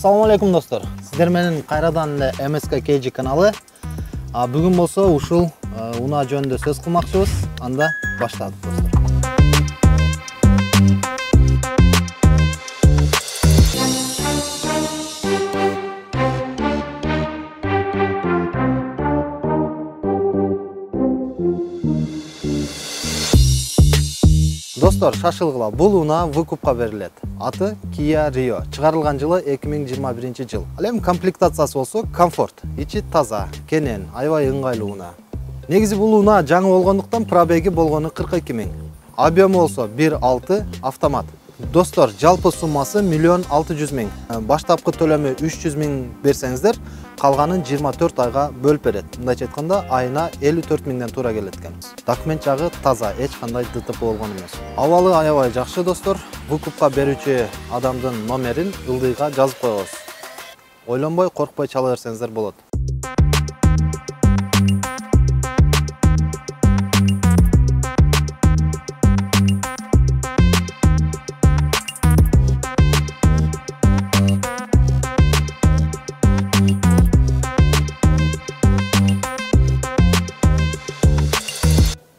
Assalamu alaikum dostlar. Sizler менен кайрадан эле MSK KG каналы. Бүгүн болсо ушул унаа жөнүндө сөз кылмакчыбыз. Анда баштадык достор. Достор, шашылгыла, бул унаа выкупка берилет. Аты Kia Rio. Чыгарылган жылы 2021 жыл. Ал эми комплектациясы болсо комфорт, ичи таза, кенен, аябай ыңгайлуу унаа. Негизи бул унаа жаңы болгондуктан пробеги болгону 42 000. Объему болсо 1.6 автомат. Достор, жалпы суммасы 1 600 000. Баштапкы төлөмү 300 000 берсеңиздер, калганын 24 айга бөлүп берет. Мындайча айтканда, айына 54 000ден туура келет экен. Документ жагы таза, эч кандай ДТП болгон эмес. Абалы аябай жакшы достор. Выкупка берүүчү адамдын номерин ылдыйга жазып коебуз. Ойлонбой, коркпой чала берсеңиздер болот.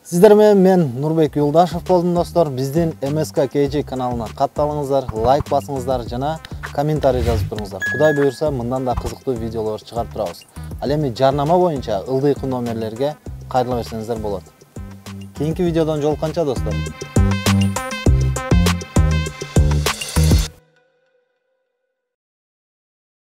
Сиздер менен мен Нурбек Юлдашев болдум достор. Биздин MSK KG каналына катталыңыздар, лайк басыңыздар жана комментарий жазып туруңуздар. Кудай буйрса, мындан да кызыктуу видеолор чыгарып турабыз. Ал эми жарнама боюнча ылдыйкы номерлерге кайрыла берсеңиздер болот. Кийинки видеодон жолукканча достор.